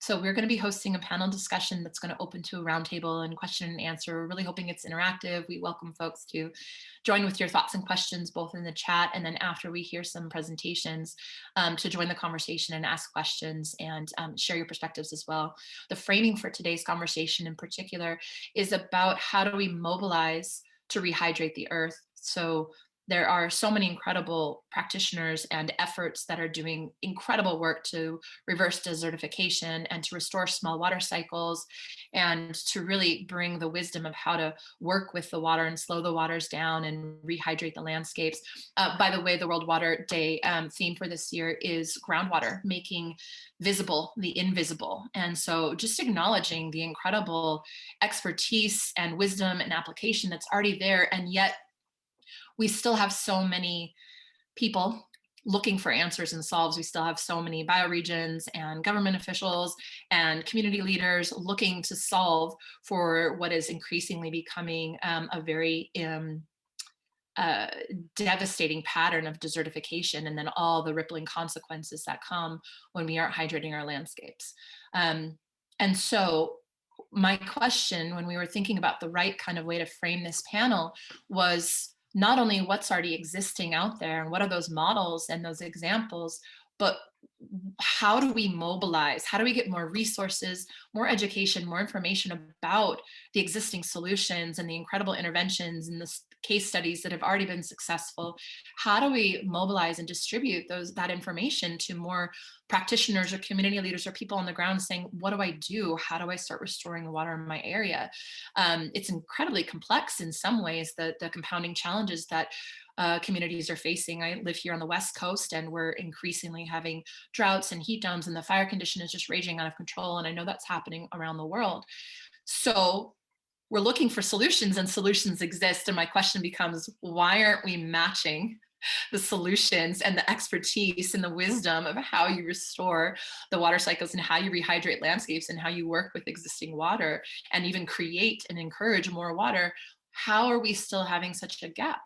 So we're going to be hosting a panel discussion that's going to open to a roundtable and question and answer. We're really hoping it's interactive. We welcome folks to join with your thoughts and questions, both in the chat and then after we hear some presentations, to join the conversation and ask questions and share your perspectives as well. The framing for today's conversation in particular is about how do we mobilize to rehydrate the earth. So there are so many incredible practitioners and efforts that are doing incredible work to reverse desertification and to restore small water cycles and to really bring the wisdom of how to work with the water and slow the waters down and rehydrate the landscapes. By the way, the World Water Day theme for this year is groundwater, making visible the invisible. And so just acknowledging the incredible expertise and wisdom and application that's already there, and yet we still have so many people looking for answers and solves. We still have so many bioregions and government officials and community leaders looking to solve for what is increasingly becoming a very devastating pattern of desertification, and then all the rippling consequences that come when we aren't hydrating our landscapes. And so my question when we were thinking about the right kind of way to frame this panel was not only what's already existing out there and what are those models and those examples, but how do we mobilize? How do we get more resources, more education, more information about the existing solutions and the incredible interventions and the case studies that have already been successful? How do we mobilize and distribute that information to more practitioners or community leaders or people on the ground saying, what do I do? How do I start restoring the water in my area? It's incredibly complex in some ways, the compounding challenges that communities are facing. I live here on the West Coast, and we're increasingly having droughts and heat domes, and the fire condition is just raging out of control. And I know that's happening around the world. So we're looking for solutions, and solutions exist. And my question becomes, why aren't we matching the solutions and the expertise and the wisdom of how you restore the water cycles and how you rehydrate landscapes and how you work with existing water and even create and encourage more water? How are we still having such a gap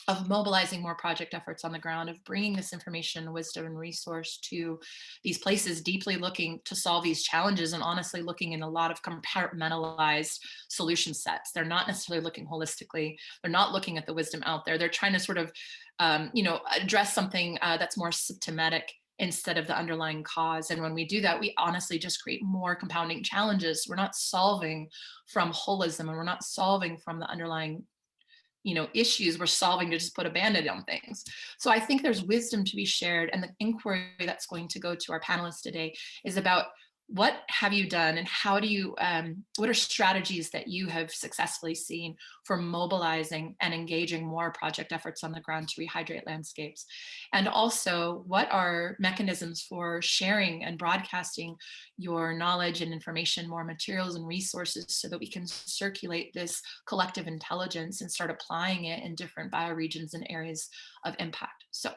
of mobilizing more project efforts on the ground, of bringing this information, wisdom, and resource to these places deeply looking to solve these challenges, and honestly looking in a lot of compartmentalized solution sets? They're not necessarily looking holistically. They're not looking at the wisdom out there. They're trying to sort of, address something that's more symptomatic instead of the underlying cause. And when we do that, we honestly just create more compounding challenges. We're not solving from holism, and we're not solving from the underlying issues. We're solving to just put a band-aid on things. So I think there's wisdom to be shared, and the inquiry that's going to go to our panelists today is about what have you done, and how do you, what are strategies that you have successfully seen for mobilizing and engaging more project efforts on the ground to rehydrate landscapes? And also, what are mechanisms for sharing and broadcasting your knowledge and information, more materials and resources, so that we can circulate this collective intelligence and start applying it in different bioregions and areas of impact? So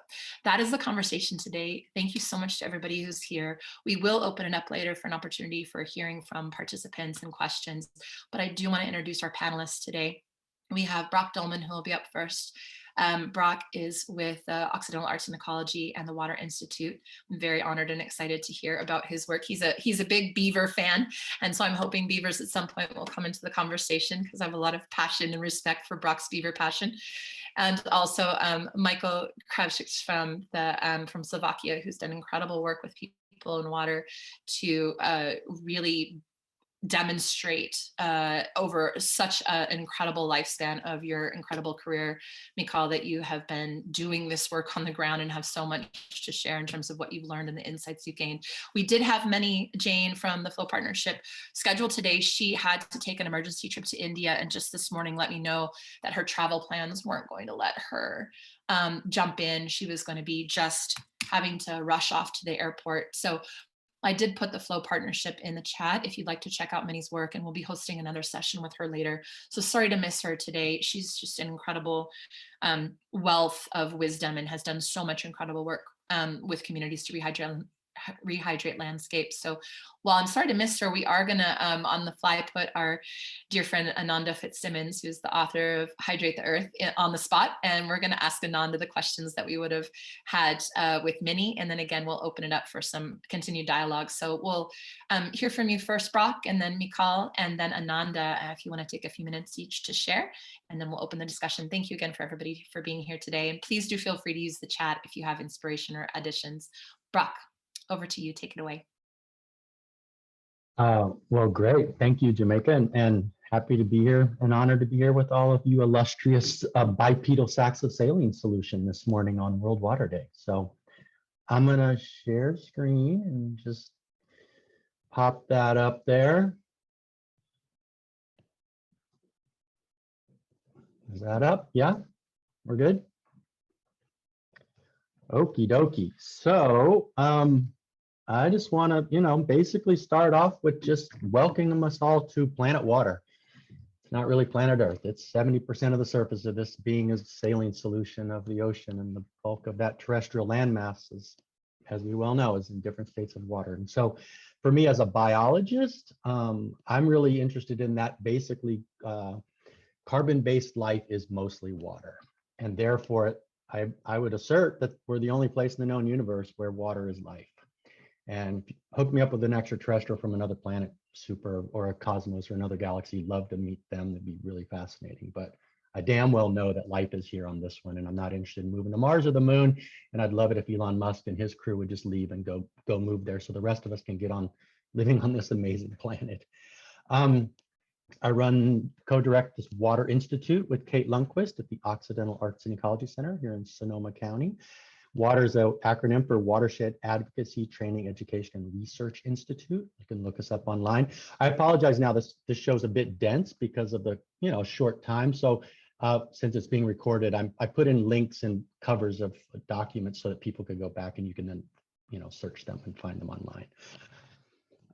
that is the conversation today. Thank you so much to everybody who's here. We will open it up later for an opportunity for hearing from participants and questions, but I do want to introduce our panelists today. We have Brock Dolman, who will be up first. Brock is with Occidental Arts and Ecology and the Water Institute. I'm very honored and excited to hear about his work. He's a big Beaver fan, and so I'm hoping Beavers at some point will come into the conversation, because I have a lot of passion and respect for Brock's Beaver passion. And also Michal Kravcik from Slovakia, who's done incredible work with people in water to really demonstrate over such an incredible lifespan of your incredible career, Michal, that you have been doing this work on the ground and have so much to share in terms of what you've learned and the insights you gained. We did have Jane from the Flow Partnership scheduled today. She had to take an emergency trip to India, and just this morning let me know that her travel plans weren't going to let her jump in. She was going to be just having to rush off to the airport. So I did put the Flow Partnership in the chat if you'd like to check out Minnie's work, and we'll be hosting another session with her later. So sorry to miss her today. She's just an incredible wealth of wisdom and has done so much incredible work with communities to rehydrate rehydrate landscapes. So while I'm sorry to miss her, we are gonna on the fly put our dear friend Ananda Fitzsimmons, who's the author of Hydrate the Earth, on the spot. And we're gonna ask Ananda the questions that we would have had with Minnie. And then again, we'll open it up for some continued dialogue. So we'll hear from you first, Brock, and then Michal, and then Ananda, if you wanna take a few minutes each to share, and then we'll open the discussion. Thank you again for everybody for being here today. And please do feel free to use the chat if you have inspiration or additions. Brock, over to you. Take it away. Well, great. Thank you, Jamaica, and happy to be here and honored to be here with all of you illustrious bipedal sacks of saline solution this morning on World Water Day. So I'm going to share screen and just pop that up there. Is that up? Yeah, we're good. Okie dokie. So I just want to, basically start off with just welcoming us all to planet water. It's not really planet Earth. It's 70% of the surface of this being a saline solution of the ocean, and the bulk of that terrestrial landmass is, as we well know, is in different states of water. And so for me as a biologist, I'm really interested in that. Basically, carbon-based life is mostly water. And therefore, I would assert that we're the only place in the known universe where water is life. And hook me up with an extraterrestrial from another planet, super, or a cosmos or another galaxy. Love to meet them. That'd be really fascinating. But I damn well know that life is here on this one, and I'm not interested in moving to Mars or the moon. And I'd love it if Elon Musk and his crew would just leave and go move there, so the rest of us can get on living on this amazing planet. I co-direct this Water Institute with Kate Lundquist at the Occidental Arts and Ecology Center here in Sonoma County. WATER is an acronym for Watershed Advocacy, Training, Education, and Research Institute. You can look us up online. I apologize now, this show's a bit dense because of the short time. So since it's being recorded, I put in links and covers of documents so that people could go back and you can then search them and find them online.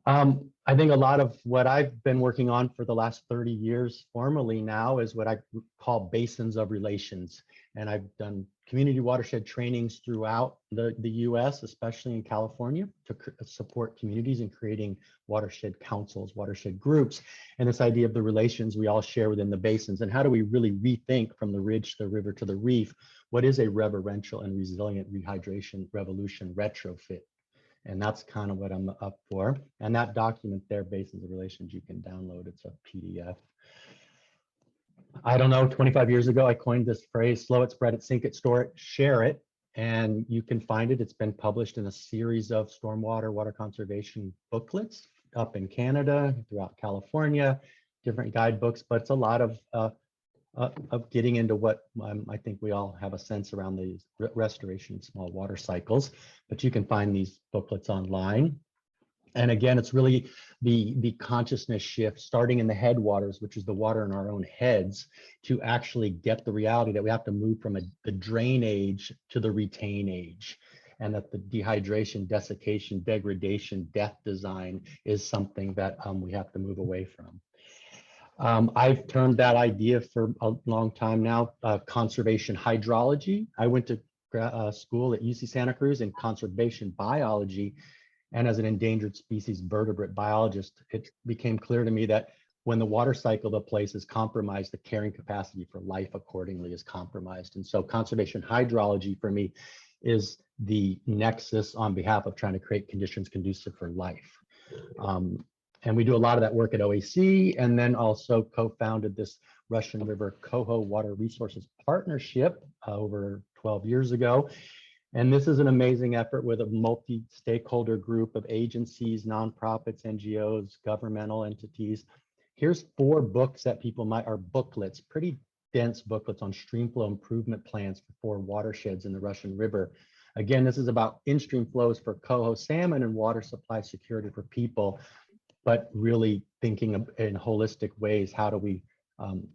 I think a lot of what I've been working on for the last 30 years formally now is what I call Basins of Relations. And I've done community watershed trainings throughout the US, especially in California, to support communities in creating watershed councils, watershed groups, and this idea of the relations we all share within the basins. And how do we really rethink from the ridge to the river to the reef, what is a reverential and resilient rehydration revolution retrofit? And that's kind of what I'm up for. And that document there, Basins of Relations, you can download. It's a PDF. I don't know, 25 years ago, I coined this phrase, slow it, spread it, sink it, store it, share it. And you can find it. It's been published in a series of stormwater, water conservation booklets up in Canada, throughout California, different guidebooks, but it's a lot of getting into what I think we all have a sense around the restoration of small water cycles, but you can find these booklets online. And again, it's really the consciousness shift starting in the headwaters, which is the water in our own heads, to actually get the reality that we have to move from the drain age to the retain age, and that the dehydration, desiccation, degradation, death design is something that we have to move away from. I've termed that idea for a long time now, conservation hydrology. I went to school at UC Santa Cruz in conservation biology, and as an endangered species vertebrate biologist, it became clear to me that when the water cycle of a place is compromised, the carrying capacity for life accordingly is compromised. And so conservation hydrology for me is the nexus on behalf of trying to create conditions conducive for life. And we do a lot of that work at OAC, and then also co-founded this Russian River Coho Water Resources Partnership over 12 years ago. And this is an amazing effort with a multi-stakeholder group of agencies, nonprofits, NGOs, governmental entities. Here's 4 books that people are booklets, pretty dense booklets on streamflow improvement plans for 4 watersheds in the Russian River. Again, this is about in-stream flows for coho salmon and water supply security for people, but really thinking in holistic ways. How do we,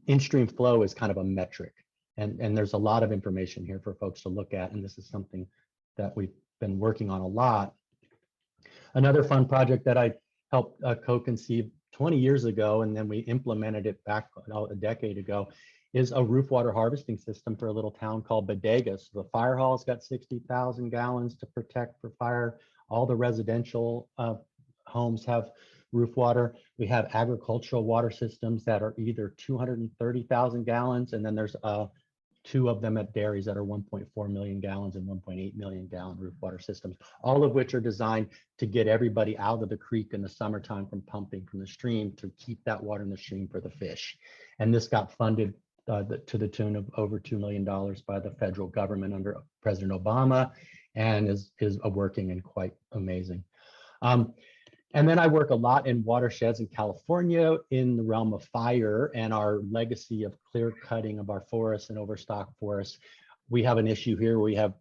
in-stream flow is kind of a metric. And there's a lot of information here for folks to look at. And this is something that we've been working on a lot. Another fun project that I helped co-conceive 20 years ago, and then we implemented it back a decade ago, is a roof water harvesting system for a little town called Bodega. So the fire hall's got 60,000 gallons to protect for fire. All the residential homes have roof water. We have agricultural water systems that are either 230,000 gallons, and then there's 2 of them at dairies that are 1.4 million gallons and 1.8 million gallon roof water systems, all of which are designed to get everybody out of the creek in the summertime from pumping from the stream to keep that water in the stream for the fish. And this got funded to the tune of over $2 million by the federal government under President Obama, and is working and quite amazing. And then I work a lot in watersheds in California in the realm of fire and our legacy of clear cutting of our forests and overstock forests. We have an issue here where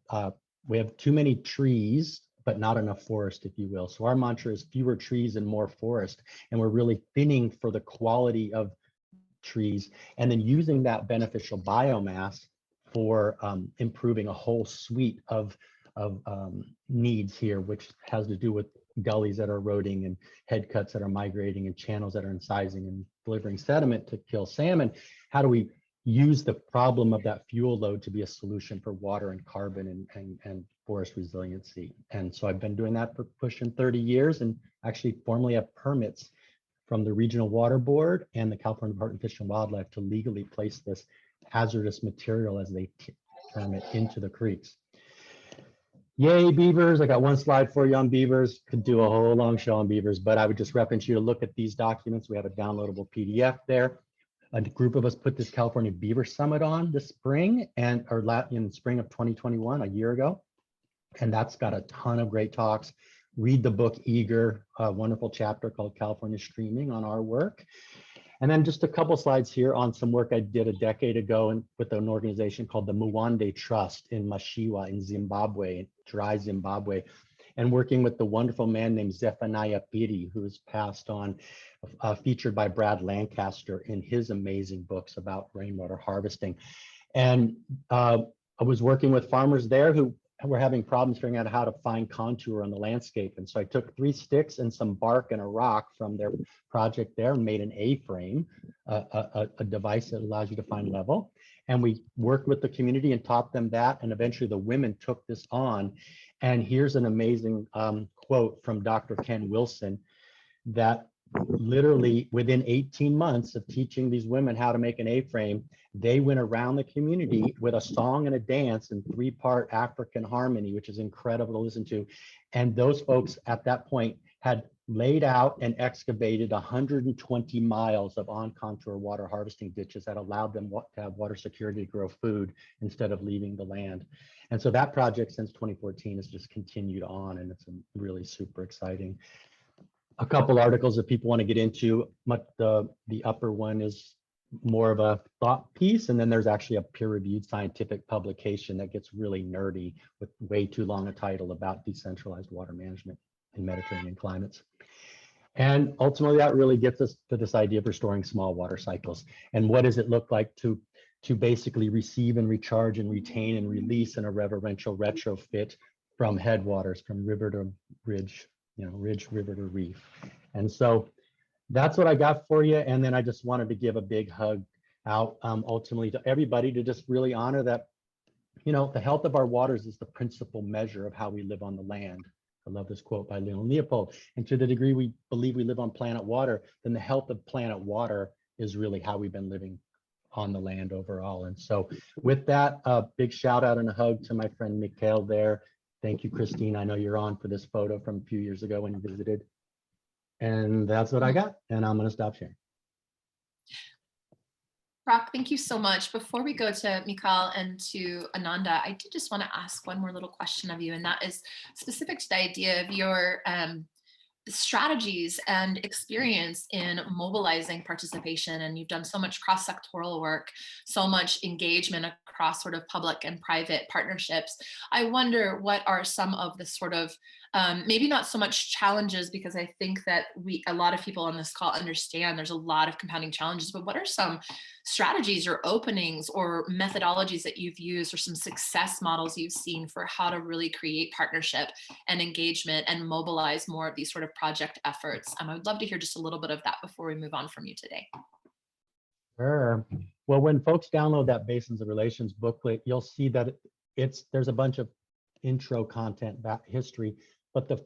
we have too many trees, but not enough forest, if you will. So our mantra is fewer trees and more forest. And we're really thinning for the quality of trees and then using that beneficial biomass for improving a whole suite of needs here, which has to do with gullies that are eroding and head cuts that are migrating and channels that are incising and delivering sediment to kill salmon. How do we use the problem of that fuel load to be a solution for water and carbon and forest resiliency? And so I've been doing that for pushing 30 years and actually formally have permits from the Regional Water Board and the California Department of Fish and Wildlife to legally place this hazardous material, as they term it, into the creeks. Yay, beavers. I got one slide for you on beavers. Could do a whole long show on beavers, but I would just reference you to look at these documents. We have a downloadable PDF there. A group of us put this California Beaver Summit on this spring in spring of 2021, a year ago. And that's got a ton of great talks. Read the book Eager, a wonderful chapter called California Streaming on our work. And then just a couple slides here on some work I did a decade ago with an organization called the Mwande Trust in Mashiwa in Zimbabwe, dry Zimbabwe, and working with the wonderful man named Zephaniah Piri, who's passed on, featured by Brad Lancaster in his amazing books about rainwater harvesting. And I was working with farmers there who were having problems figuring out how to find contour on the landscape. And so I took 3 sticks and some bark and a rock from their project there and made an A-frame, a device that allows you to find level. And we worked with the community and taught them that. And eventually the women took this on. And here's an amazing quote from Dr. Ken Wilson that literally within 18 months of teaching these women how to make an A-frame, they went around the community with a song and a dance in 3-part African harmony, which is incredible to listen to. And those folks at that point had laid out and excavated 120 miles of on-contour water harvesting ditches that allowed them to have water security to grow food instead of leaving the land. And so that project since 2014 has just continued on, and it's really super exciting. A couple articles that people want to get into. The upper one is more of a thought piece, and then there's actually a peer-reviewed scientific publication that gets really nerdy with way too long a title about decentralized water management in Mediterranean climates. And ultimately, that really gets us to this idea of restoring small water cycles. And what does it look like to basically receive and recharge and retain and release in a reverential retrofit from headwaters, from river to ridge, ridge, river to reef. And so that's what I got for you. And then I just wanted to give a big hug out ultimately to everybody to just really honor that, the health of our waters is the principal measure of how we live on the land. I love this quote by Leon Leopold. And to the degree we believe we live on planet water, then the health of planet water is really how we've been living on the land overall. And so with that, a big shout out and a hug to my friend Michal there. Thank you, Christine. I know you're on for this photo from a few years ago when you visited. And that's what I got. And I'm going to stop sharing. Brock, thank you so much. Before we go to Michal and to Ananda, I did just want to ask one more little question of you, and that is specific to the idea of your strategies and experience in mobilizing participation. And you've done so much cross-sectoral work, so much engagement across sort of public and private partnerships. I wonder what are some of the sort of maybe not so much challenges, because I think that a lot of people on this call understand there's a lot of compounding challenges, but what are some strategies or openings or methodologies that you've used, or some success models you've seen for how to really create partnership and engagement and mobilize more of these sort of project efforts? I would love to hear just a little bit of that before we move on from you today. Sure. Well, when folks download that Basins of Relations booklet, you'll see that there's a bunch of intro content, history, but the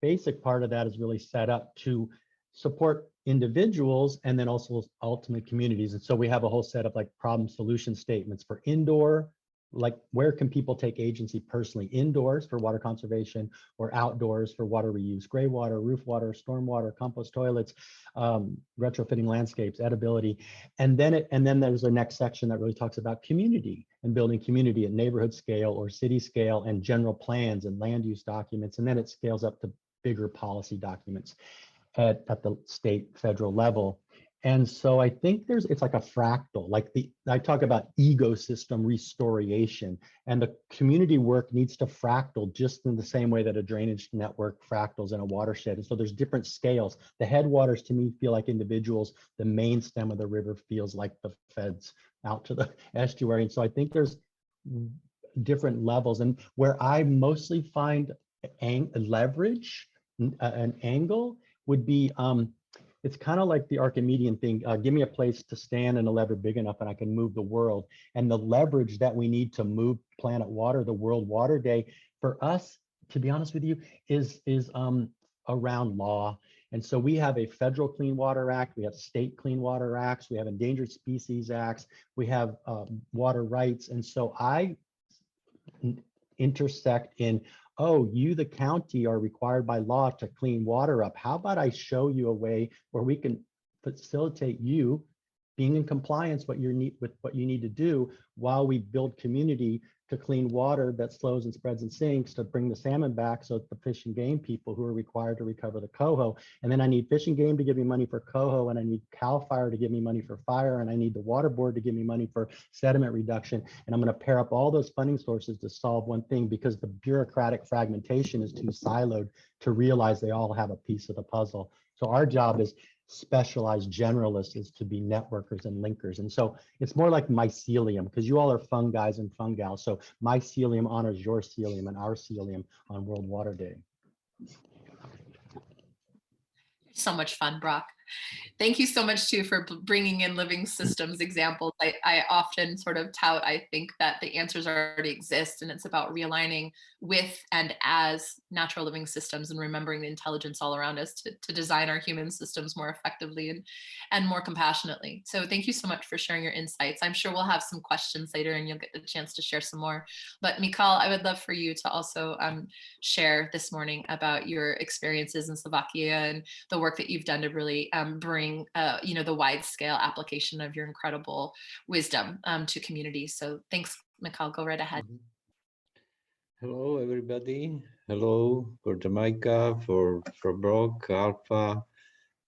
basic part of that is really set up to support individuals and then also ultimate communities. And so we have a whole set of like problem solution statements for indoor, like where can people take agency personally, indoors for water conservation or outdoors for water reuse, gray water, roof water, storm water, compost toilets, retrofitting landscapes, edibility. And then there's the next section that really talks about community and building community at neighborhood scale or city scale and general plans and land use documents. And then it scales up to bigger policy documents at the state, federal level. And so I think it's like a fractal, like I talk about ecosystem restoration, and the community work needs to fractal just in the same way that a drainage network fractals in a watershed. And so there's different scales. The headwaters to me feel like individuals. The main stem of the river feels like the feds out to the estuary. And so I think there's different levels. And where I mostly find leverage, an angle would be, it's kind of like the Archimedean thing. Give me a place to stand and a lever big enough and I can move the world. And the leverage that we need to move planet water, the World Water Day, for us, to be honest with you, is around law. And so we have a federal Clean Water Act, we have state Clean Water Acts, we have Endangered Species Acts, we have water rights. And so I intersect in, oh, you, the county, are required by law to clean water up. How about I show you a way where we can facilitate you being in compliance with what you need to do while we build community to clean water that slows and spreads and sinks to bring the salmon back, so the fish and game people who are required to recover the coho. And then I need Fish and Game to give me money for coho, and I need CAL FIRE to give me money for fire, and I need the water board to give me money for sediment reduction. And I'm going to pair up all those funding sources to solve one thing, because the bureaucratic fragmentation is too siloed to realize they all have a piece of the puzzle. So our job is specialized generalists is to be networkers and linkers. And so it's more like mycelium, because you all are fungis and fungals. So mycelium honors your celium and our celium on World Water Day. So much fun, Brock. Thank you so much too for bringing in living systems examples. I often sort of tout, I think that the answers already exist, and it's about realigning with and as natural living systems and remembering the intelligence all around us to design our human systems more effectively and more compassionately. So thank you so much for sharing your insights. I'm sure we'll have some questions later and you'll get the chance to share some more. But Michal, I would love for you to also share this morning about your experiences in Slovakia and the work that you've done to really bring the wide scale application of your incredible wisdom to communities. So thanks, Michal, go right ahead. Hello, everybody. Hello for Jamaica, for Brock, Alpha,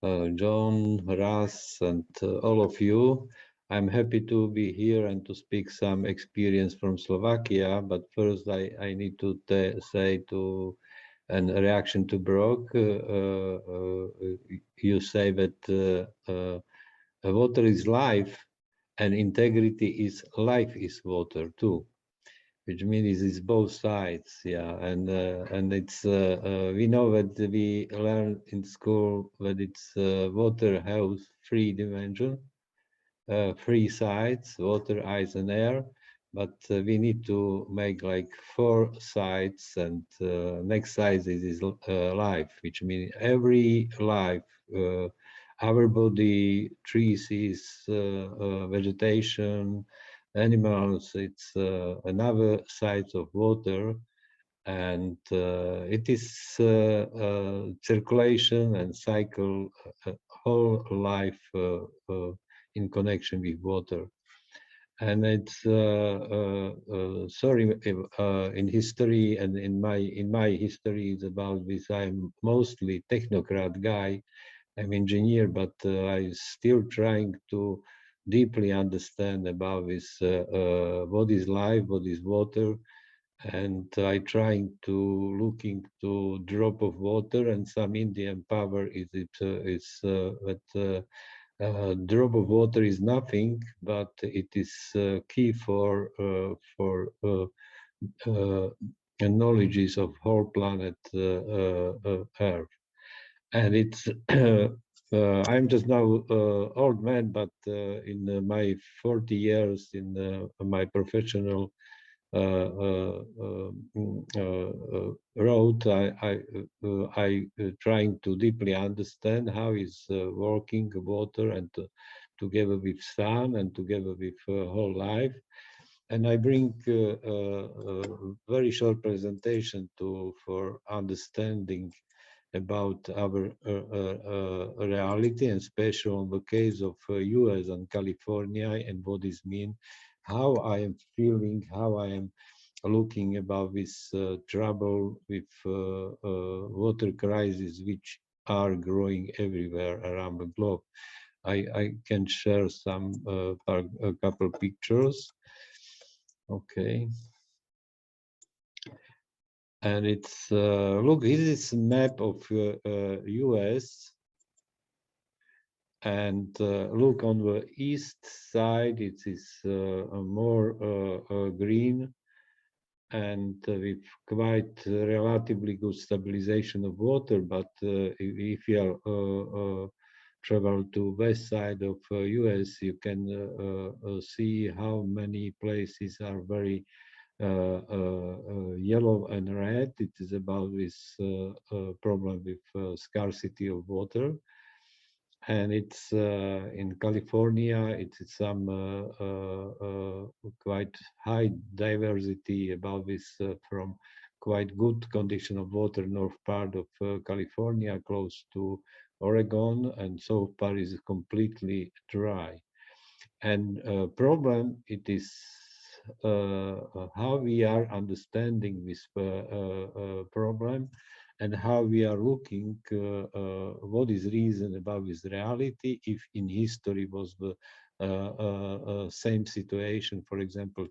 John, Ras, and all of you. I'm happy to be here and to speak some experience from Slovakia. But first, I need to say to an reaction to Brock. You say that water is life, and integrity is life is water too, which means it's both sides. Yeah, and it's we know that we learn in school that it's water has three dimensions, three sides: water, ice, and air. But we need to make like four sides, and next side is life, which means every life, our body, trees, vegetation, animals. It's another side of water, and it is circulation and cycle, whole life in connection with water. And it's sorry, in history and in my history is about this. I'm mostly technocrat guy. I'm engineer, but I'm still trying to deeply understand about this. What is life? What is water? And I trying to looking to drop of water, and some Indian power is that. Drop of water is nothing, but it is key for knowledges of whole planet Earth. And it's I'm just now old man, but in my 40 years in my professional wrote, I trying to deeply understand how is working water, and together with sun and together with whole life. And I bring a very short presentation for understanding about our reality, and especially on the case of US and California, and what this mean, how I am feeling, how I am looking about this trouble with water crisis, which are growing everywhere around the globe. I can share a couple pictures. Okay. And it's, look, this is a map of US. And look, on the east side, it is more green, and with quite relatively good stabilization of water. But if you travel to west side of US, you can see how many places are very yellow and red. It is about this problem with scarcity of water. And it's in California, it's some quite high diversity about this from quite good condition of water, north part of California, close to Oregon, and south part is completely dry. And problem, it is how we are understanding this problem, and how we are looking what is reason about this reality, if in history was the same situation, for example,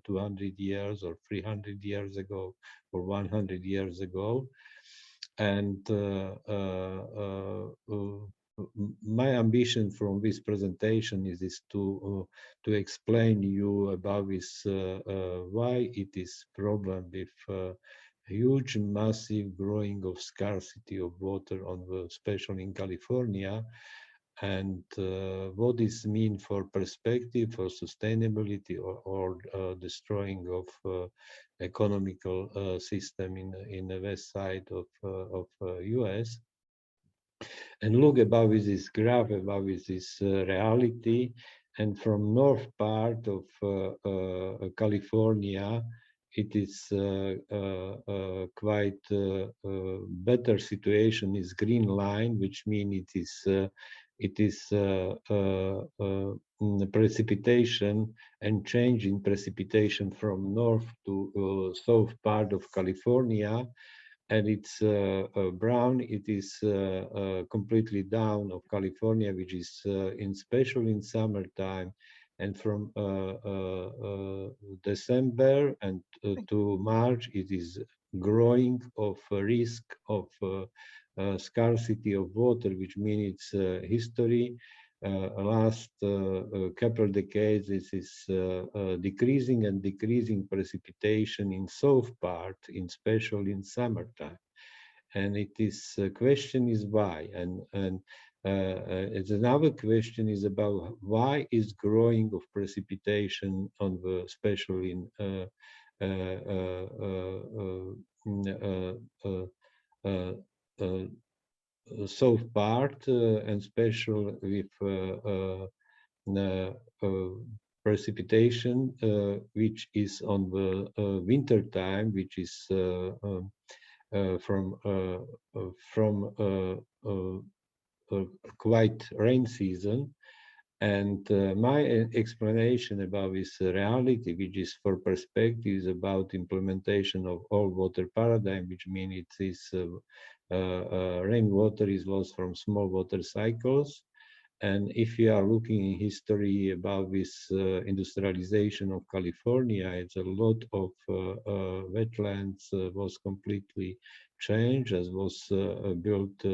200 years or 300 years ago or 100 years ago. And my ambition from this presentation is to explain you about this why it is problem with huge, massive growing of scarcity of water, especially in California, and what this mean for perspective, for sustainability, or destroying of economical system in the west side of US. And look about this graph, about this reality. And from north part of California, it is quite better situation is green line, which means it is precipitation and change in precipitation from north to south part of California. And it's brown, it is completely down of California, which is especially in summertime. And from December and to March, it is growing of risk of scarcity of water, which means it's history. Last couple of decades, this is decreasing and decreasing precipitation in south part, especially in summertime. And it is question is why, and it's another question is about why is growing of precipitation on the, especially in south part, and special with precipitation, which is on the winter time, which is from quite rain season. And my explanation about this reality, which is for perspective, is about implementation of all water paradigm, which means it is rainwater is lost from small water cycles. And if you are looking in history about this industrialization of California, it's a lot of wetlands was completely changed, as was built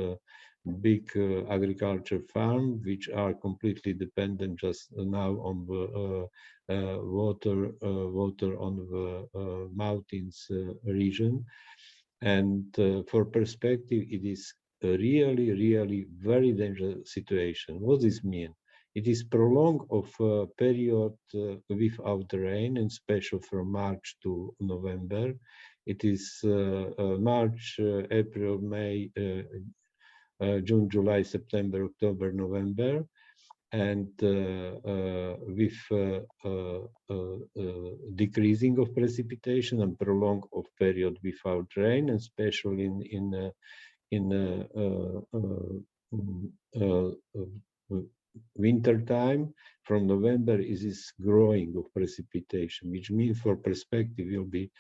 big agriculture farm, which are completely dependent just now on the water on the mountains region. And for perspective, it is a really, really very dangerous situation. What does this mean? It is prolonged of a period without rain, and special from March to November. It is March, April, May, June, July, September, October, November, and with decreasing of precipitation and prolong of period without rain, and especially in winter time. From November is growing of precipitation, which means for perspective will be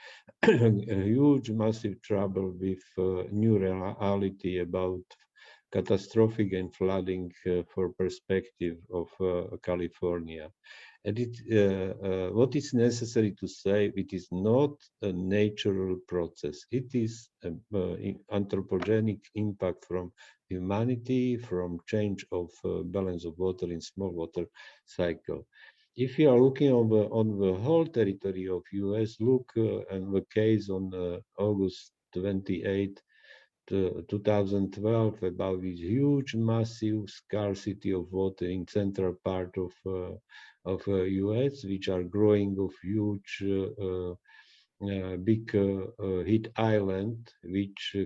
a huge, massive trouble with new reality about catastrophic and flooding for perspective of California. And what is necessary to say, it is not a natural process. It is an anthropogenic impact from humanity, from change of balance of water in small water cycle. If you are looking on the whole territory of US, look at the case on August 28, 2012, about this huge, massive scarcity of water in central part of US, which are growing of huge, big heat island, which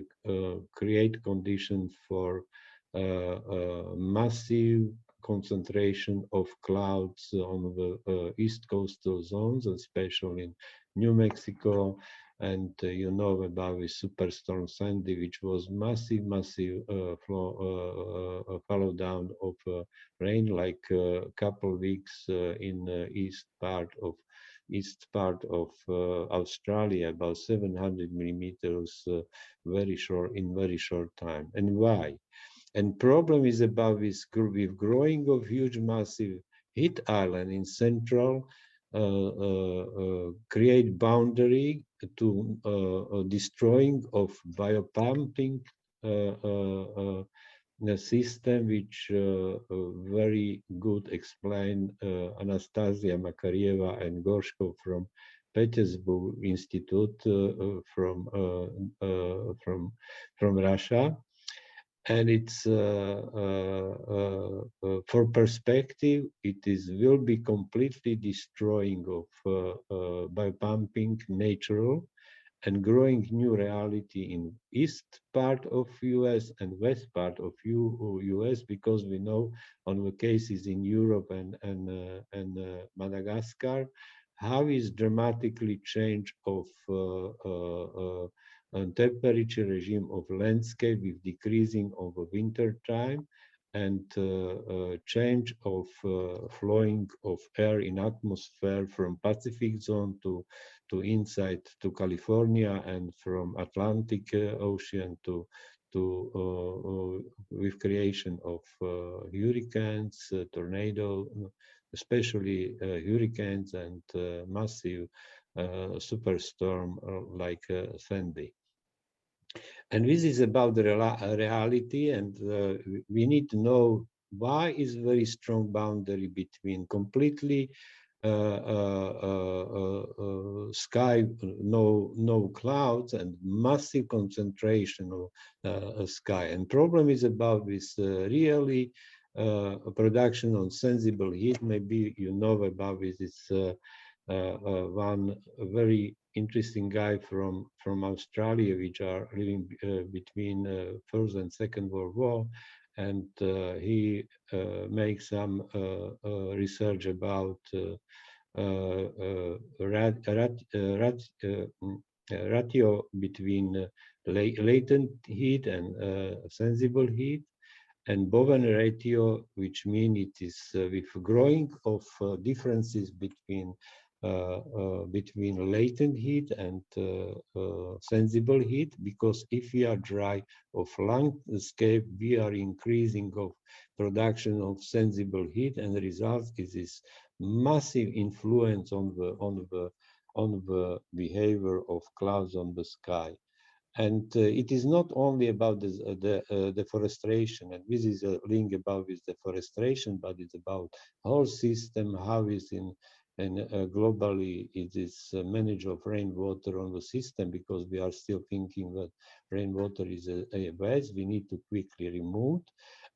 create conditions for massive concentration of clouds on the east coastal zones, especially in New Mexico. And you know about the superstorm Sandy, which was massive follow down of rain, like a couple weeks in east part of Australia, about 700 millimeters, very short time. And why? And problem is about this with growing of huge, massive heat island in central, create boundary to destroying of biopumping system, which very good explain Anastasia Makarieva and Gorshko from Petersburg Institute from Russia. And it's for perspective, it will be completely destroying of biopumping natural and growing new reality in east part of US and west part of US, because we know on the cases in Europe and Madagascar, how is dramatically change of temperature regime of landscape with decreasing of the winter time, and change of flowing of air in atmosphere from Pacific zone to inside to California, and from Atlantic Ocean to with creation of hurricanes, tornado, especially hurricanes, and massive superstorm like Sandy. And this is about the reality, and we need to know why is very strong boundary between completely sky, no clouds, and massive concentration of sky. And problem is about this really production on sensible heat. Maybe you know about this. It's one very interesting guy from Australia, which are living between First and Second World War, and he makes some research about ratio between latent heat and sensible heat, and Bowen ratio, which means it is with growing of differences between latent heat and sensible heat, because if we are dry of landscape, we are increasing of production of sensible heat, and the result is this massive influence on the behavior of clouds on the sky. And it is not only about the deforestation, and this is a link about with deforestation, but it's about whole system, how is and globally it is manage of rainwater on the system, because we are still thinking that rainwater is a waste we need to quickly remove.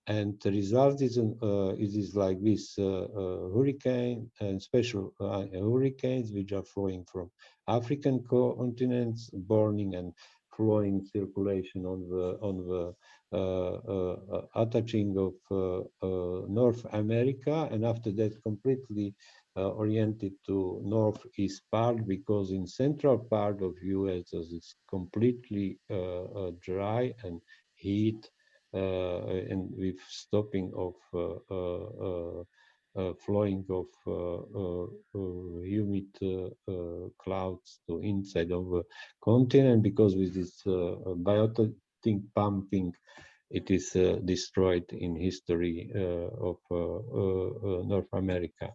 And the result is it is like this hurricane and special hurricanes which are flowing from African continents, burning and flowing circulation on the attaching of North America, and after that completely oriented to northeast part, because in central part of US is completely dry and heat, and with stopping of flowing of humid clouds to inside of the continent, because with this biotic pumping, it is destroyed in history of North America.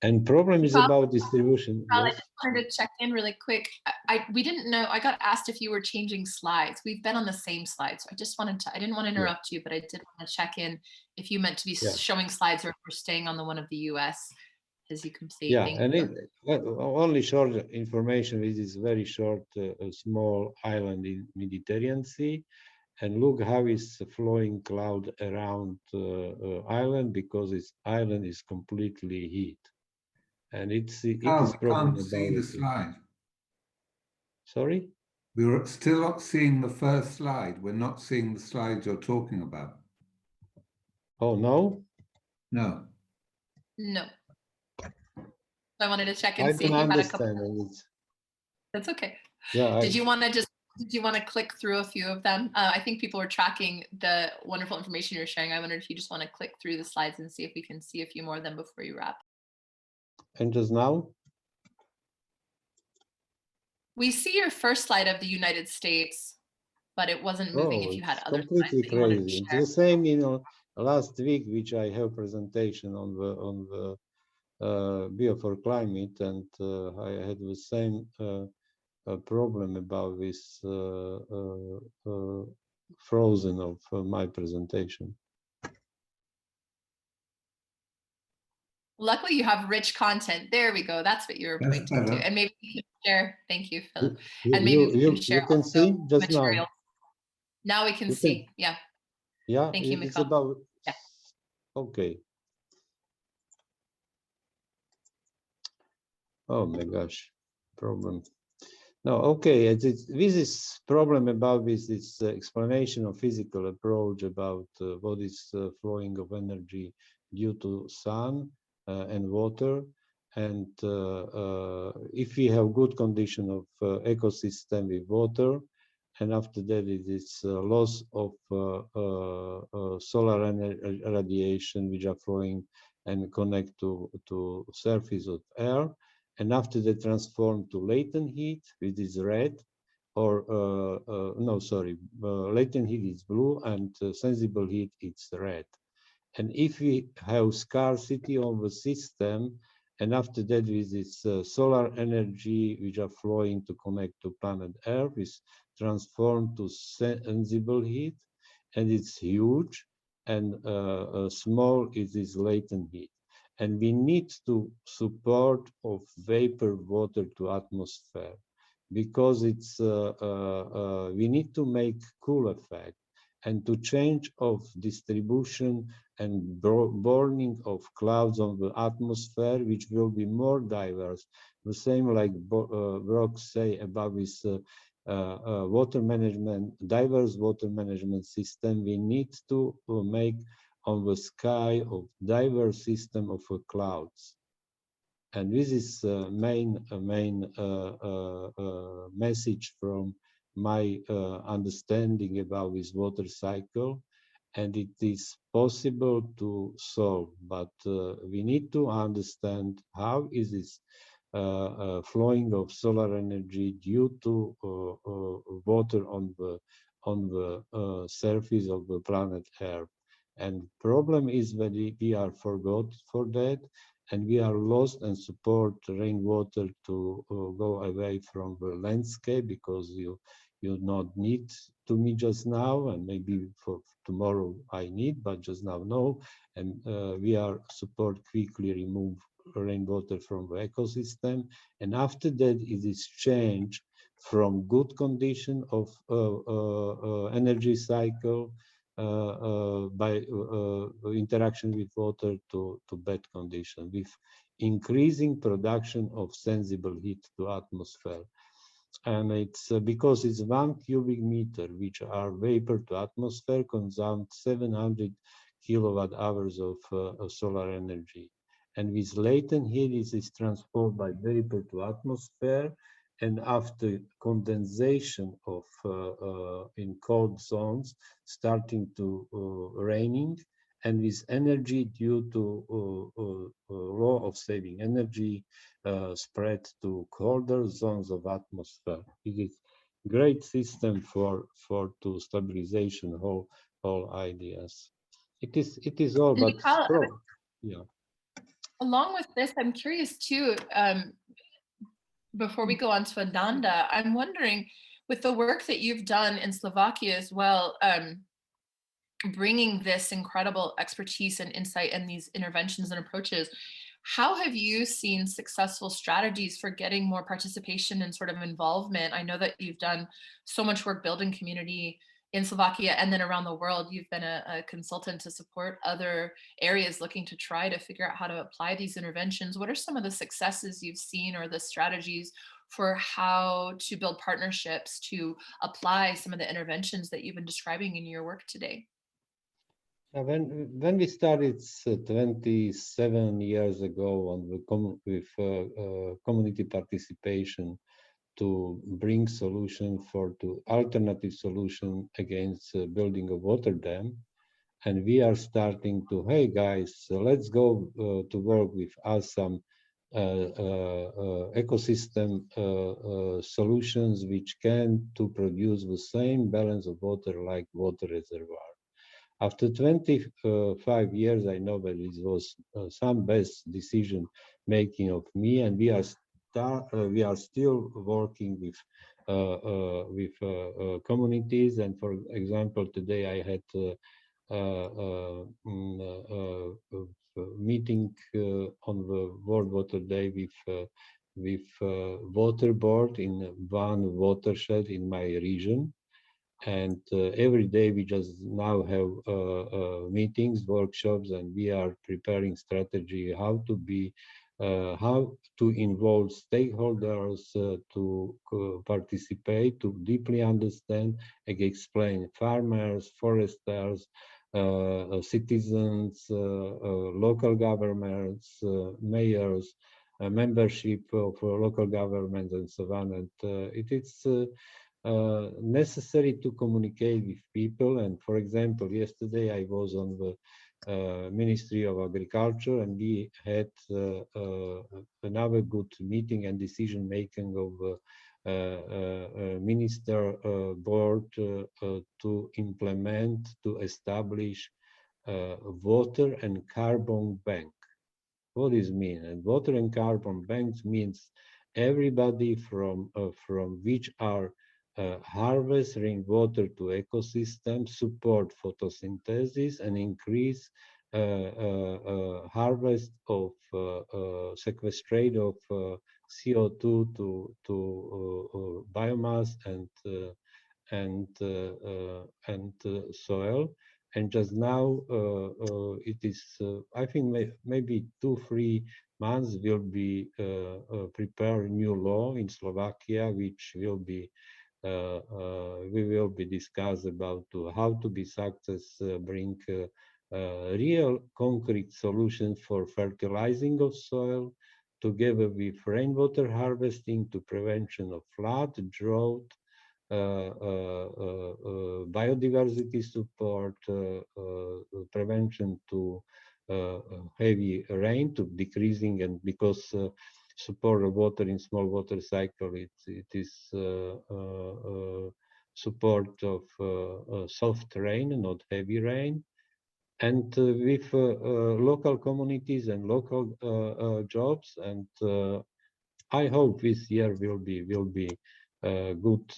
And problem is about distribution. Well, Yes. I just wanted to check in really quick. We didn't know, I got asked if you were changing slides. We've been on the same slide. So I just wanted to, I didn't want to interrupt you, but I did want to check in if you meant to be showing slides or if we're staying on the one of the US as you complete. Yeah, Thank and you. only short information. This is very short, a small island in Mediterranean Sea. And look how is flowing cloud around island, because its island is completely heat. And it is problem can't see the slide. Sorry? We're still still the first slide. We're not seeing the slides you're talking about. Oh, no? No. No. I wanted to check and I see if don't you had a couple. understand. That's okay. Yeah. Did you want to click through a few of them? I think people are tracking the wonderful information you're sharing. I wondered if you just want to click through the slides and see if we can see a few more of them before you wrap. And just now? We see your first slide of the United States, but it wasn't moving if you had other slides completely that you wanted to crazy. share. It's the same, last week, which I have presentation on the Bio for Climate, and I had the same problem about this frozen of my presentation. Luckily, you have rich content. There we go. That's what you're pointing to. And maybe you can share. Thank you, Philip. And maybe we can share. You can see just material. now. Now we can see. Yeah. Yeah. Thank you, It's Michal. about. Yeah. Okay. Oh my gosh, problem. No, okay. This is problem about this explanation of physical approach about what is flowing of energy due to sun and water, and if we have good condition of ecosystem with water, and after that it is loss of solar radiation which are flowing and connect to surface of air. And after they transform to latent heat, which is red, or latent heat is blue, and sensible heat is red. And if we have scarcity of the system, and after that with this solar energy which are flowing to connect to planet Earth, is transformed to sensible heat, and it's huge, and small is this latent heat. And we need to support of vapor water to atmosphere, because it's we need to make cool effect, and to change of distribution and burning of clouds on the atmosphere, which will be more diverse. The same like Brock say about this water management, diverse water management system. We need to make on the sky of diverse system of clouds. And this is main message from my understanding about this water cycle, and it is possible to solve, but we need to understand how is this flowing of solar energy due to water on the surface of the planet Earth. And problem is that we are forgot for that, and we are lost and support rainwater to go away from the landscape, because you not need to me just now, and maybe for tomorrow I need, but just now no. And we are support quickly remove rainwater from the ecosystem, and after that it is changed from good condition of energy cycle by interaction with water to bad condition, with increasing production of sensible heat to atmosphere. And it's because it's 1 cubic meter, which are vapor to atmosphere, consumed 700 kilowatt hours of solar energy. And with latent heat, it is transformed by vapor to atmosphere. And after condensation of in cold zones, starting to raining, and with energy due to law of saving energy spread to colder zones of atmosphere. It is great system for to stabilization whole ideas. It is all, And but Michal, yeah. along with this, I'm curious too, before we go on to Ananda, I'm wondering, with the work that you've done in Slovakia as well, bringing this incredible expertise and insight and these interventions and approaches, how have you seen successful strategies for getting more participation and sort of involvement? I know that you've done so much work building community in Slovakia and then around the world. You've been a consultant to support other areas looking to try to figure out how to apply these interventions. What are some of the successes you've seen or the strategies for how to build partnerships to apply some of the interventions that you've been describing in your work today? When we started 27 years ago on with community participation to bring solution for to alternative solution against building a water dam, and we are starting to, hey guys, let's go to work with us some ecosystem solutions which can to produce the same balance of water like water reservoir. After 25 years, I know that it was some best decision making of me, and we are still working with communities. And for example, today I had a meeting on the World Water Day with water board in one watershed in my region. And every day we just now have meetings, workshops, and we are preparing strategy how to involve stakeholders to participate, to deeply understand and explain farmers, foresters, citizens, local governments, mayors, membership of local governments, and so on. And it is necessary to communicate with people. And for example, yesterday I was on the Ministry of Agriculture, and we had another good meeting and decision making of minister board to implement, to establish water and carbon bank. What does it mean? And water and carbon banks means everybody from which are harvest rainwater to ecosystem, support photosynthesis, and increase harvest of sequestrate of CO2 to biomass and soil. And just now it is, I think maybe 2-3 months will be prepare new law in Slovakia, which will be we will be discussed about how to be success, bring real concrete solutions for fertilizing of soil, together with rainwater harvesting to prevention of flood, drought, biodiversity support, prevention to heavy rain, to decreasing, and because support of water in small water cycle, it is support of soft rain, not heavy rain, and with local communities and local jobs. And I hope this year will be good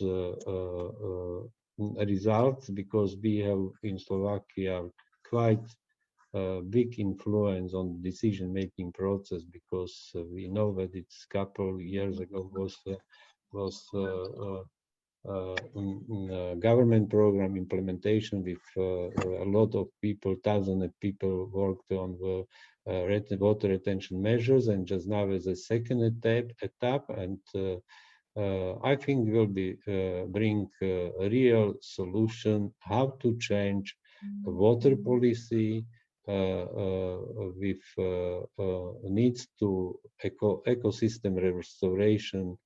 results, because we have in Slovakia quite big influence on the decision-making process, because we know that it's couple years ago was government program implementation with a lot of people, thousands of people worked on the water retention measures, and just now as a second etap, and I think will be bring a real solution how to change water policy with needs to ecosystem restoration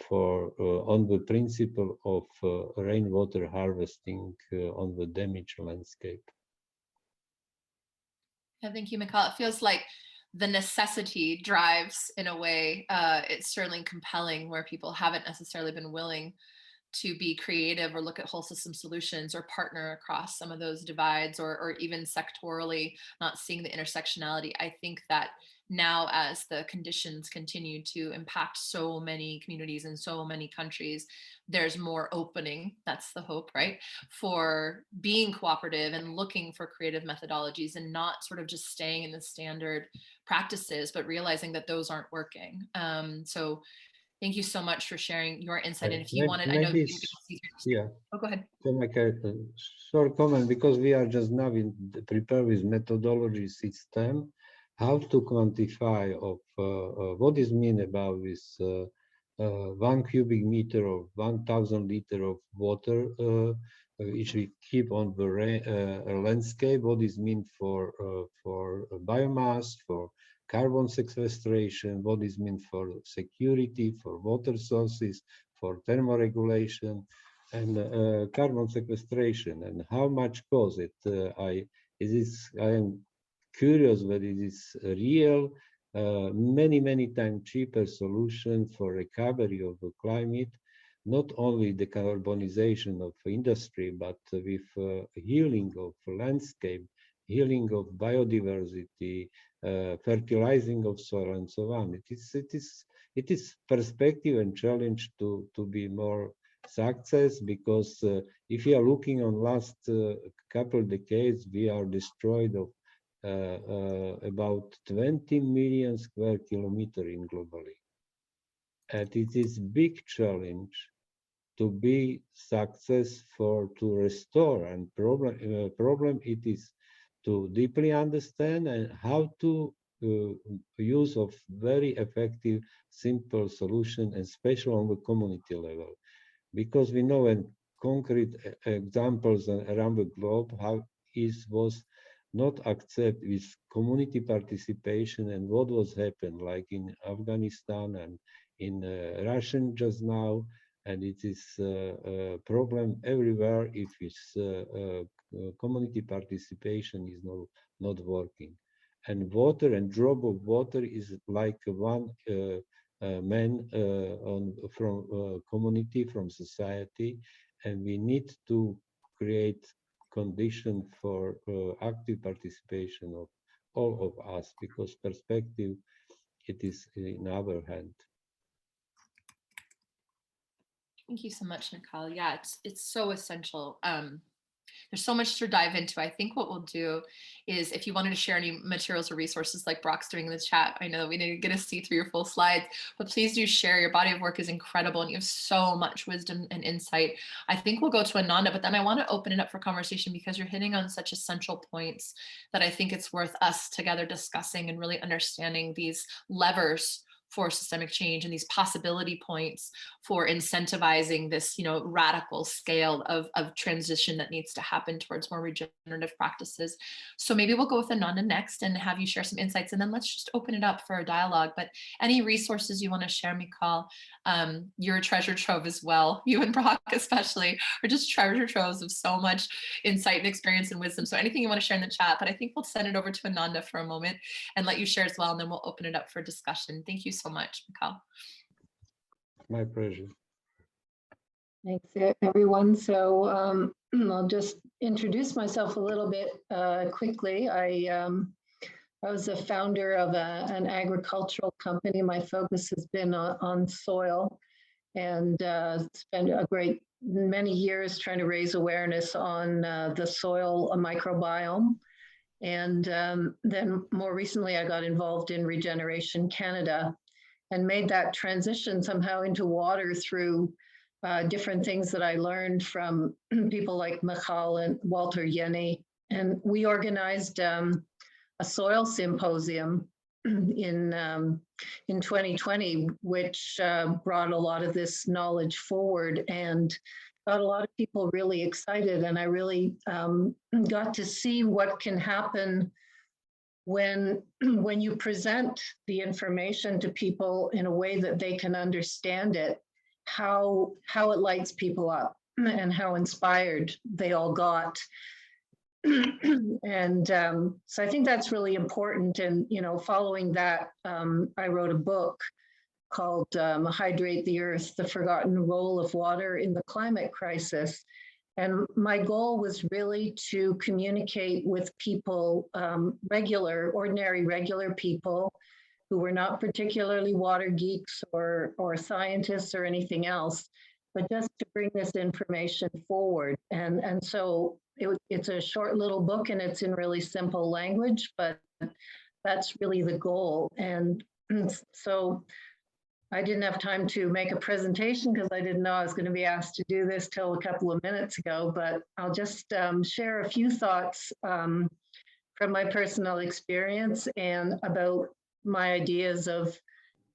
for on the principle of rainwater harvesting on the damaged landscape. Yeah, thank you, Michal. It feels like the necessity drives, in a way, it's certainly compelling where people haven't necessarily been willing to be creative or look at whole system solutions or partner across some of those divides, or even sectorally not seeing the intersectionality. I think that now, as the conditions continue to impact so many communities in so many countries, there's more opening, that's the hope, right, for being cooperative and looking for creative methodologies and not sort of just staying in the standard practices, but realizing that those aren't working. So thank you so much for sharing your insight. And if you wanted, I know you yeah. Oh, go ahead. So like a short comment, because we are just now in prepare with methodology system, how to quantify of what is mean about this 1 cubic meter or 1,000 liter of water which we keep on the landscape. What is mean for biomass, for carbon sequestration, what is mean for security, for water sources, for thermoregulation, and carbon sequestration, and how much cost it. I am curious whether it is a real, many times cheaper solution for recovery of the climate, not only the carbonization of industry, but with healing of landscape, healing of biodiversity, fertilizing of soil, and so on. It is perspective and challenge to be more success, because if you are looking on last couple decades, we are destroyed of about 20 million square kilometers in globally, and it is big challenge to be successful to restore. And problem it is to deeply understand and how to use of very effective, simple solution, especially on the community level. Because we know in concrete examples around the globe how it was not accepted with community participation, and what was happened, like in Afghanistan and in Russia just now, and it is a problem everywhere if its community participation is not working. And water and drop of water is like one man from community, from society, and we need to create condition for active participation of all of us, because perspective, it is in our hand. Thank you so much, Michal. Yeah, it's so essential. There's so much to dive into. I think what we'll do is, if you wanted to share any materials or resources like Brock's doing in the chat, I know we didn't get to see through your full slides, but please do share. Your body of work is incredible and you have so much wisdom and insight. I think we'll go to Ananda, but then I want to open it up for conversation, because you're hitting on such essential points that I think it's worth us together discussing and really understanding these levers for systemic change and these possibility points for incentivizing this, radical scale of transition that needs to happen towards more regenerative practices. So maybe we'll go with Ananda next and have you share some insights, and then let's just open it up for a dialogue. But any resources you want to share, Michal, you're a treasure trove as well. You and Brock especially are just treasure troves of so much insight and experience and wisdom. So anything you want to share in the chat, but I think we'll send it over to Ananda for a moment and let you share as well, and then we'll open it up for discussion. Thank you so much, Michal. My pleasure. Thanks, everyone. So I'll just introduce myself a little bit quickly. I was a founder of an agricultural company. My focus has been on soil, and spent a great many years trying to raise awareness on the soil microbiome. And then more recently, I got involved in Regeneration Canada and made that transition somehow into water through different things that I learned from people like Michal and Walter Yenny. And we organized a soil symposium in 2020, which brought a lot of this knowledge forward and got a lot of people really excited. And I really got to see what can happen when you present the information to people in a way that they can understand it, how it lights people up and how inspired they all got. And so I think that's really important. And, you know, following that, I wrote a book called Hydrate the Earth, the Forgotten Role of Water in the Climate Crisis. And my goal was really to communicate with people, ordinary, regular people who were not particularly water geeks or scientists or anything else, but just to bring this information forward. And so it's a short little book and it's in really simple language, but that's really the goal. And so I didn't have time to make a presentation because I didn't know I was going to be asked to do this till a couple of minutes ago, but I'll just share a few thoughts from my personal experience and about my ideas of,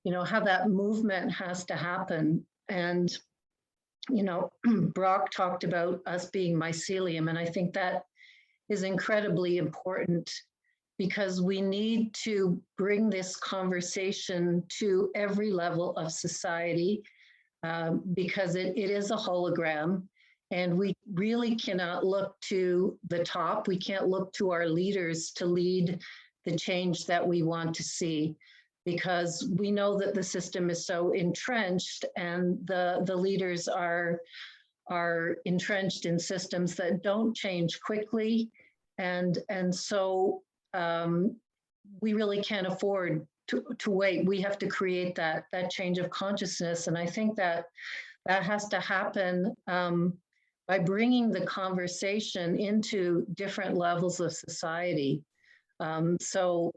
you know, how that movement has to happen. And, you know, Brock talked about us being mycelium, and I think that is incredibly important because we need to bring this conversation to every level of society because it is a hologram and we really cannot look to the top. We can't look to our leaders to lead the change that we want to see because we know that the system is so entrenched and the leaders are entrenched in systems that don't change quickly. And so we really can't afford to wait. We have to create that change of consciousness. And I think that has to happen by bringing the conversation into different levels of society. So,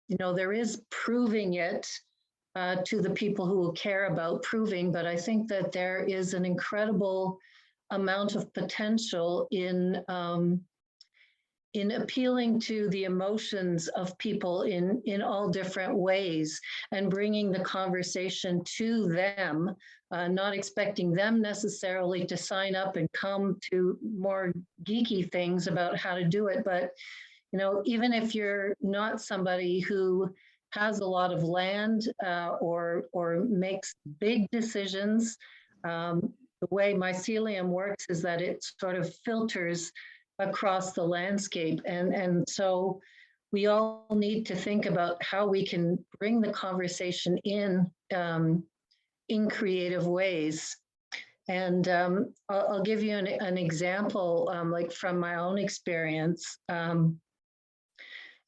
you know, there is proving it to the people who will care about proving, but I think that there is an incredible amount of potential in appealing to the emotions of people in all different ways and bringing the conversation to them, not expecting them necessarily to sign up and come to more geeky things about how to do it. But, you know, even if you're not somebody who has a lot of land or makes big decisions, the way mycelium works is that it sort of filters across the landscape. And so we all need to think about how we can bring the conversation in creative ways. And I'll give you an example, like from my own experience,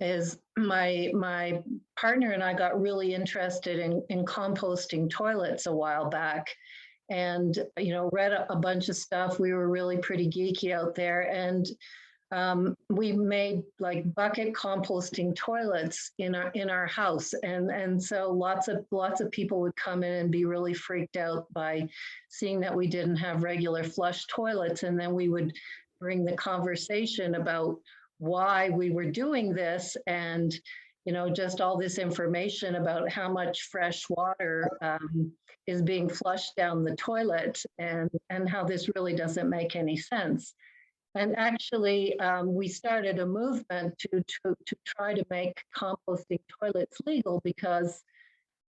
is my partner and I got really interested in composting toilets a while back. And, you know, read a bunch of stuff. We were really pretty geeky out there. And we made like bucket composting toilets in our house. And so lots of people would come in and be really freaked out by seeing that we didn't have regular flush toilets. And then we would bring the conversation about why we were doing this and, you know, just all this information about how much fresh water is being flushed down the toilet and how this really doesn't make any sense. And actually, we started a movement to try to make composting toilets legal because,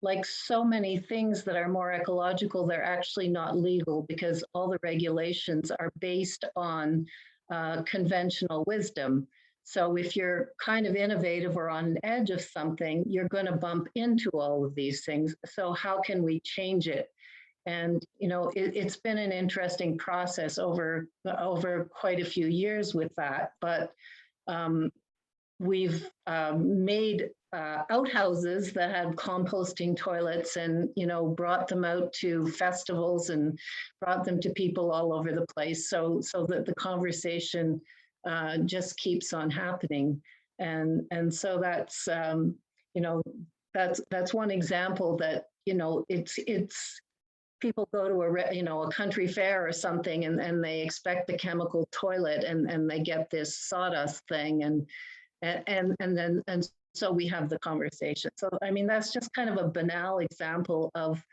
like so many things that are more ecological, they're actually not legal because all the regulations are based on conventional wisdom. So if you're kind of innovative or on an edge of something, you're going to bump into all of these things. So how can we change it? And, you know, it's been an interesting process over quite a few years with that. But we've made outhouses that had composting toilets and, you know, brought them out to festivals and brought them to people all over the place so that the conversation just keeps on happening. And so that's, you know, that's one example that, you know, it's people go to a country fair or something, and they expect the chemical toilet, and they get this sawdust thing, and so we have the conversation. So I mean, that's just kind of a banal example of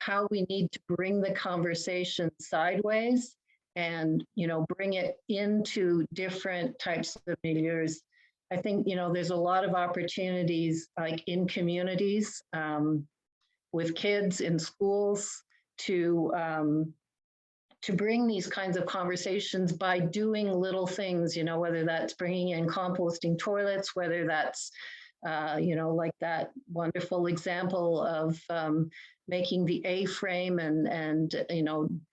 how we need to bring the conversation sideways and, bring it into different types of milieus. I think, there's a lot of opportunities like in communities, with kids in schools to bring these kinds of conversations by doing little things, whether that's bringing in composting toilets, whether that's, like that wonderful example of making the A-frame and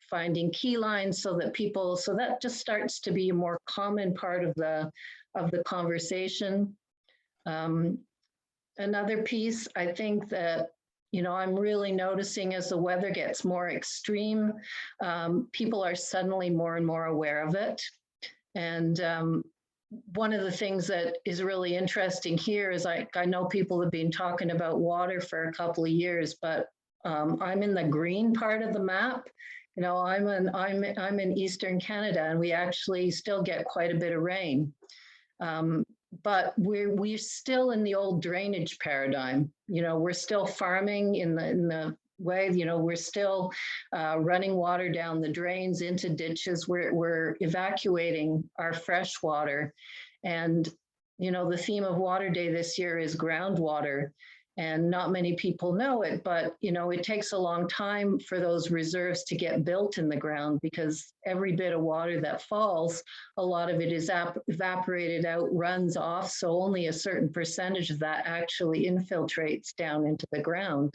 finding key lines so that just starts to be a more common part of the conversation. Another piece, I think that, I'm really noticing as the weather gets more extreme, people are suddenly more and more aware of it. And one of the things that is really interesting here is I know people have been talking about water for a couple of years, but I'm in the green part of the map. I'm in Eastern Canada, and we actually still get quite a bit of rain. But we're still in the old drainage paradigm. We're still farming in the way, we're still running water down the drains into ditches. We're evacuating our fresh water. And, the theme of Water Day this year is groundwater. And not many people know it, but, it takes a long time for those reserves to get built in the ground, because every bit of water that falls, a lot of it is evaporated out, runs off. So only a certain percentage of that actually infiltrates down into the ground.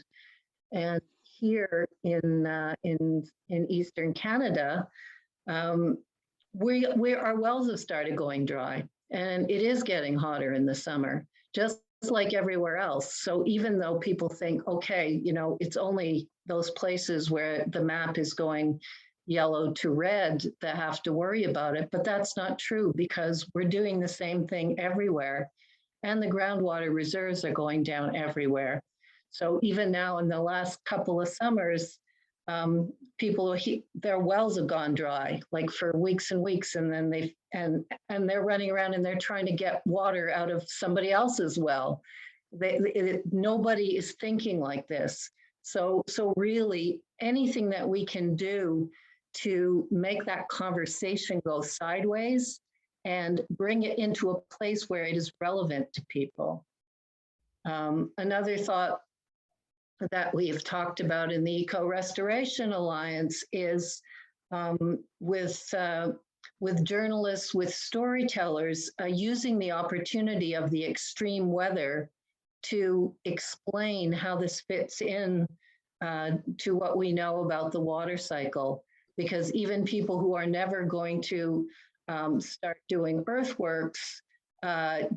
And here in Eastern Canada, our wells have started going dry, and it is getting hotter in the summer, just like everywhere else. So even though people think, okay, it's only those places where the map is going yellow to red that have to worry about it, but that's not true, because we're doing the same thing everywhere, and the groundwater reserves are going down everywhere. So even now in the last couple of summers, their wells have gone dry, like for weeks and weeks, and then they're running around and they're trying to get water out of somebody else's well. Nobody is thinking like this. So really, anything that we can do to make that conversation go sideways and bring it into a place where it is relevant to people. Another thought that we've talked about in the Eco Restoration Alliance is with journalists, with storytellers, using the opportunity of the extreme weather to explain how this fits in to what we know about the water cycle. Because even people who are never going to start doing earthworks,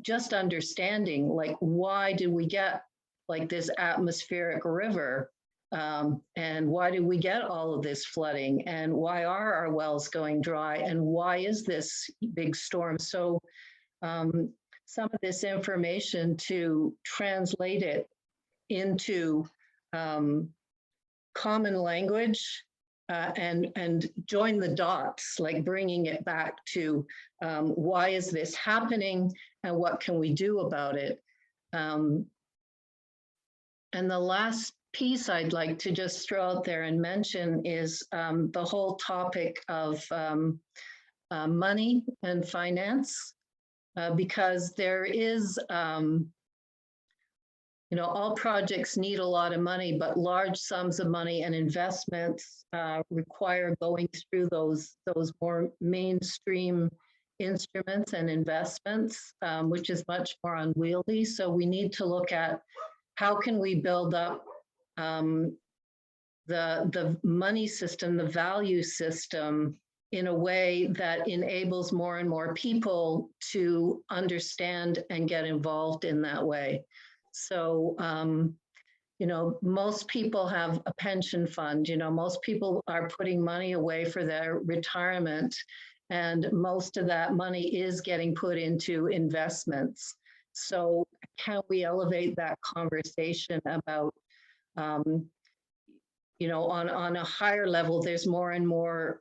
just understanding, like, why did we get like this atmospheric river, and why did we get all of this flooding, and why are our wells going dry, and why is this big storm? So some of this information, to translate it into common language and join the dots, like bringing it back to why is this happening and what can we do about it? And the last piece I'd like to just throw out there and mention is the whole topic of money and finance, because there is, all projects need a lot of money, but large sums of money and investments require going through those more mainstream instruments and investments, which is much more unwieldy. So we need to look at how can we build up the money system, the value system, in a way that enables more and more people to understand and get involved in that way. So, most people have a pension fund, most people are putting money away for their retirement, and most of that money is getting put into investments. So can we elevate that conversation about, on a higher level, there's more and more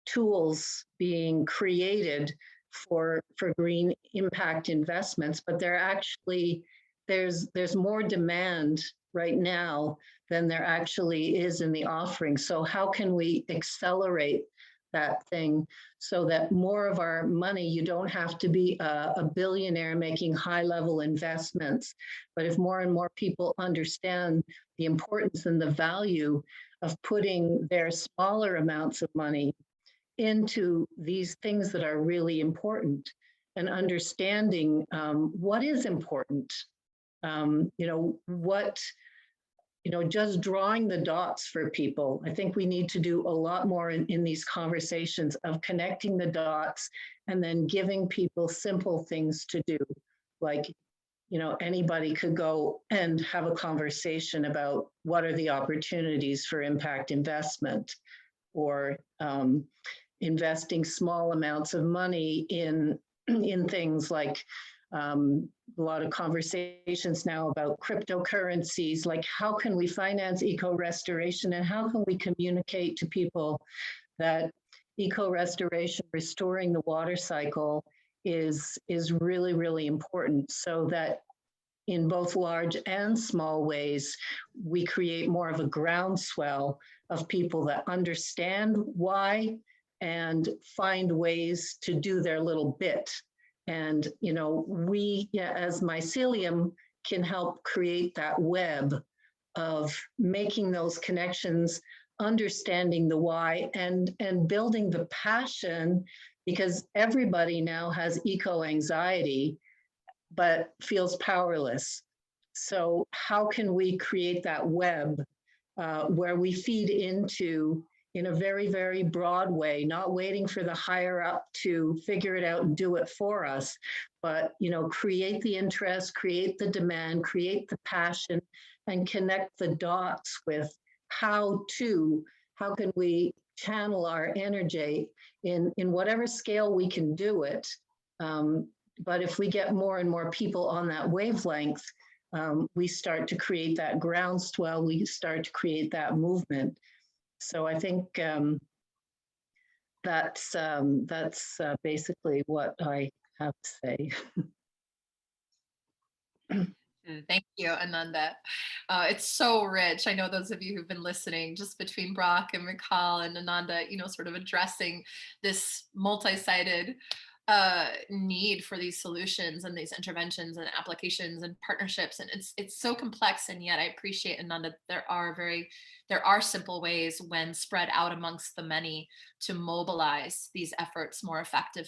tools being created for green impact investments, but there's more demand right now than there actually is in the offering. So how can we accelerate that thing so that more of our money, you don't have to be a billionaire making high level investments, but if more and more people understand the importance and the value of putting their smaller amounts of money into these things that are really important and understanding what is important, just drawing the dots for people. I think we need to do a lot more in these conversations of connecting the dots and then giving people simple things to do. Like, anybody could go and have a conversation about what are the opportunities for impact investment, or investing small amounts of money in things like a lot of conversations now about cryptocurrencies, like how can we finance eco-restoration and how can we communicate to people that eco-restoration, restoring the water cycle is really, really important, so that in both large and small ways, we create more of a groundswell of people that understand why and find ways to do their little bit. And, we as mycelium can help create that web of making those connections, understanding the why, and building the passion, because everybody now has eco-anxiety, but feels powerless. So how can we create that web where we feed into in a very, very broad way, not waiting for the higher up to figure it out and do it for us, but, create the interest, create the demand, create the passion, and connect the dots with how can we channel our energy in whatever scale we can do it. But if we get more and more people on that wavelength, we start to create that groundswell, we start to create that movement. So I think that's basically what I have to say. Thank you, Ananda. It's so rich. I know those of you who've been listening, just between Brock and Michal and Ananda, sort of addressing this multi-sided need for these solutions and these interventions and applications and partnerships, and it's so complex. And yet I appreciate, Ananda, there are simple ways when spread out amongst the many to mobilize these efforts more effectively